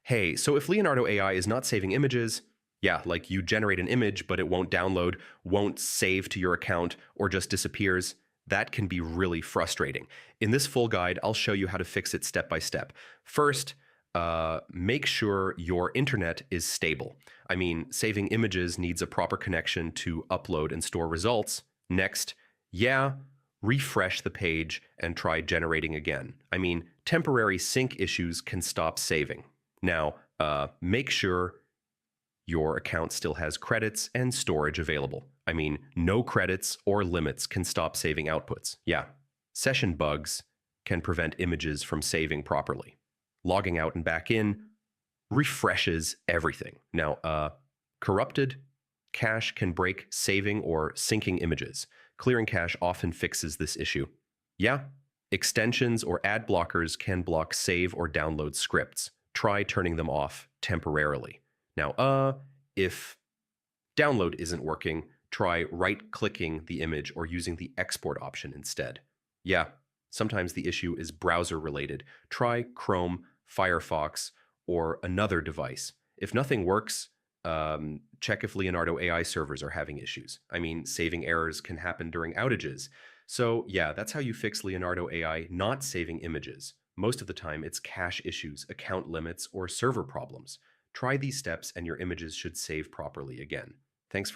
Hey, so if Leonardo AI is not saving images, yeah, like you generate an image, but it won't download, won't save to your account, or just disappears, that can be really frustrating. In this full guide, I'll show you how to fix it step by step. First, make sure your internet is stable. I mean, saving images needs a proper connection to upload and store results. Next, yeah, refresh the page and try generating again. I mean, temporary sync issues can stop saving. Now, make sure your account still has credits and storage available. I mean, no credits or limits can stop saving outputs. Yeah, session bugs can prevent images from saving properly. Logging out and back in refreshes everything. Now, corrupted cache can break saving or syncing images. Clearing cache often fixes this issue. Yeah, extensions or ad blockers can block save or download scripts. Try turning them off temporarily. Now, if download isn't working, try right-clicking the image or using the export option instead. Yeah, sometimes the issue is browser-related. Try Chrome, Firefox, or another device. If nothing works, check if Leonardo AI servers are having issues. I mean, saving errors can happen during outages. So yeah, that's how you fix Leonardo AI not saving images. Most of the time, it's cache issues, account limits, or server problems. Try these steps and your images should save properly again. Thanks for